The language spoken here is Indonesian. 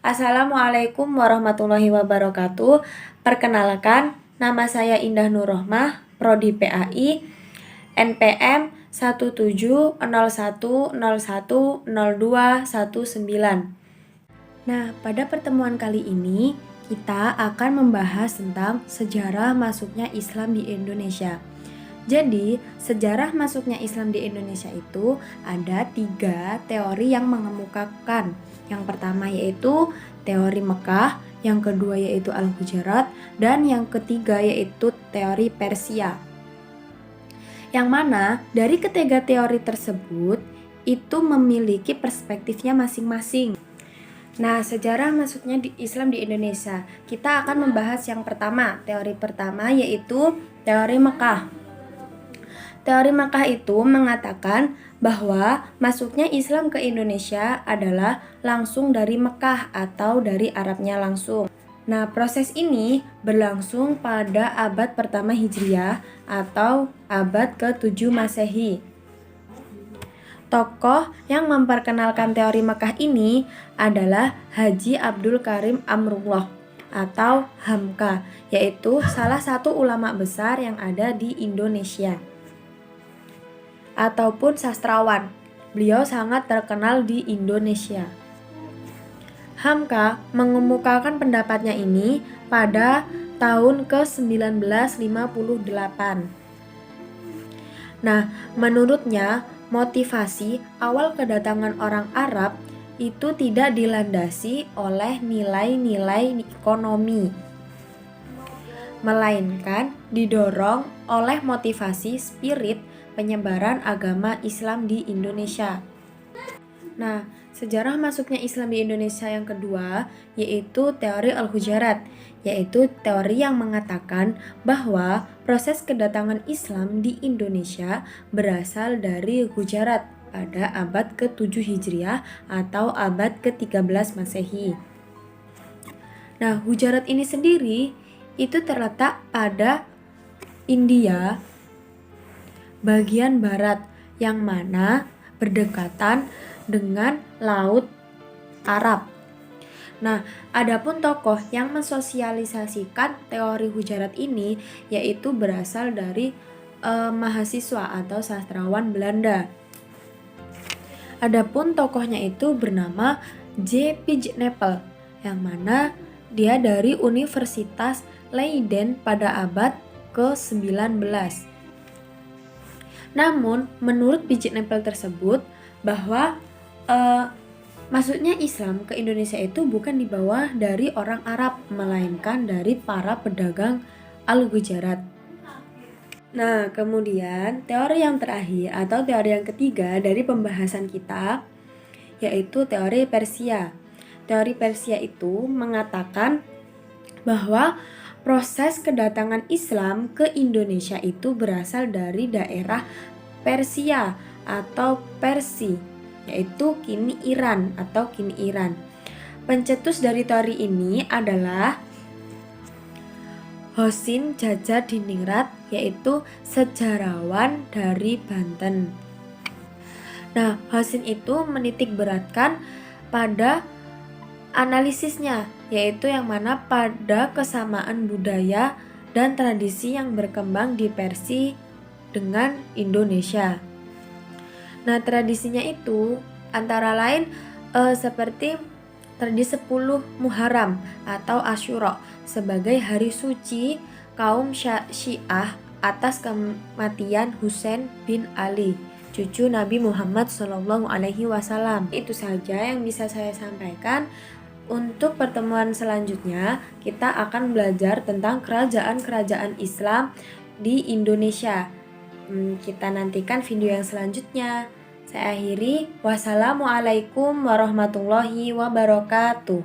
Assalamualaikum warahmatullahi wabarakatuh. Perkenalkan, nama saya Indah Nurrohmah, Prodi PAI, NPM 17010100219. Nah, pada pertemuan kali ini kita akan membahas tentang sejarah masuknya Islam di Indonesia. Jadi, sejarah masuknya Islam di Indonesia itu ada 3 teori yang mengemukakan. Yang pertama yaitu teori Mekah, yang kedua yaitu Al-Hujurat, dan yang ketiga yaitu teori Persia. Yang mana dari ketiga teori tersebut itu memiliki perspektifnya masing-masing. Nah, sejarah masuknya Islam di Indonesia. Kita akan membahas yang pertama, teori pertama yaitu teori Mekah. Teori Makkah itu mengatakan bahwa masuknya Islam ke Indonesia adalah langsung dari Mekah atau dari Arabnya langsung. Nah, proses ini berlangsung pada abad pertama Hijriah atau abad ke-7 Masehi. Tokoh yang memperkenalkan teori Mekah ini adalah Haji Abdul Karim Amrullah atau Hamka, yaitu salah satu ulama besar yang ada di Indonesia ataupun sastrawan. Beliau sangat terkenal di Indonesia. Hamka mengemukakan pendapatnya ini pada tahun ke-1958. Nah, menurutnya motivasi awal kedatangan orang Arab itu tidak dilandasi oleh nilai-nilai ekonomi, melainkan didorong oleh motivasi spirit penyebaran agama Islam di Indonesia. Nah, sejarah masuknya Islam di Indonesia yang kedua yaitu teori Al-Hujurat, yaitu teori yang mengatakan bahwa proses kedatangan Islam di Indonesia berasal dari Hujurat pada abad ke-7 Hijriah atau abad ke-13 Masehi. Nah, Hujurat ini sendiri itu terletak pada India bagian barat yang mana berdekatan dengan Laut Arab. Nah, adapun tokoh yang mensosialisasikan teori Hujurat ini yaitu berasal dari mahasiswa atau sastrawan Belanda. Adapun tokohnya itu bernama J.P. Nepel yang mana dia dari Universitas Leiden pada abad ke-19. Namun, menurut Biji Nepel tersebut bahwa masuknya Islam ke Indonesia itu bukan dibawa dari orang Arab, melainkan dari para pedagang Al-Hujurat. Nah, kemudian teori yang terakhir atau teori yang ketiga dari pembahasan kita yaitu teori Persia. Teori Persia itu mengatakan bahwa proses kedatangan Islam ke Indonesia itu berasal dari daerah Persia atau Persi, yaitu kini Iran atau kini Iran. Pencetus dari teori ini adalah Hosin Djadjadiningrat, yaitu sejarawan dari Banten. Nah, Hosin itu menitik beratkan pada analisisnya, yaitu yang mana pada kesamaan budaya dan tradisi yang berkembang di Persia dengan Indonesia. Nah, tradisinya itu antara lain seperti tradisi 10 Muharram atau Asyura sebagai hari suci kaum Syiah atas kematian Husain bin Ali, cucu Nabi Muhammad SAW. Itu saja yang bisa saya sampaikan. Untuk pertemuan selanjutnya, kita akan belajar tentang kerajaan-kerajaan Islam di Indonesia. Kita nantikan video yang selanjutnya. Saya akhiri. Wassalamualaikum warahmatullahi wabarakatuh.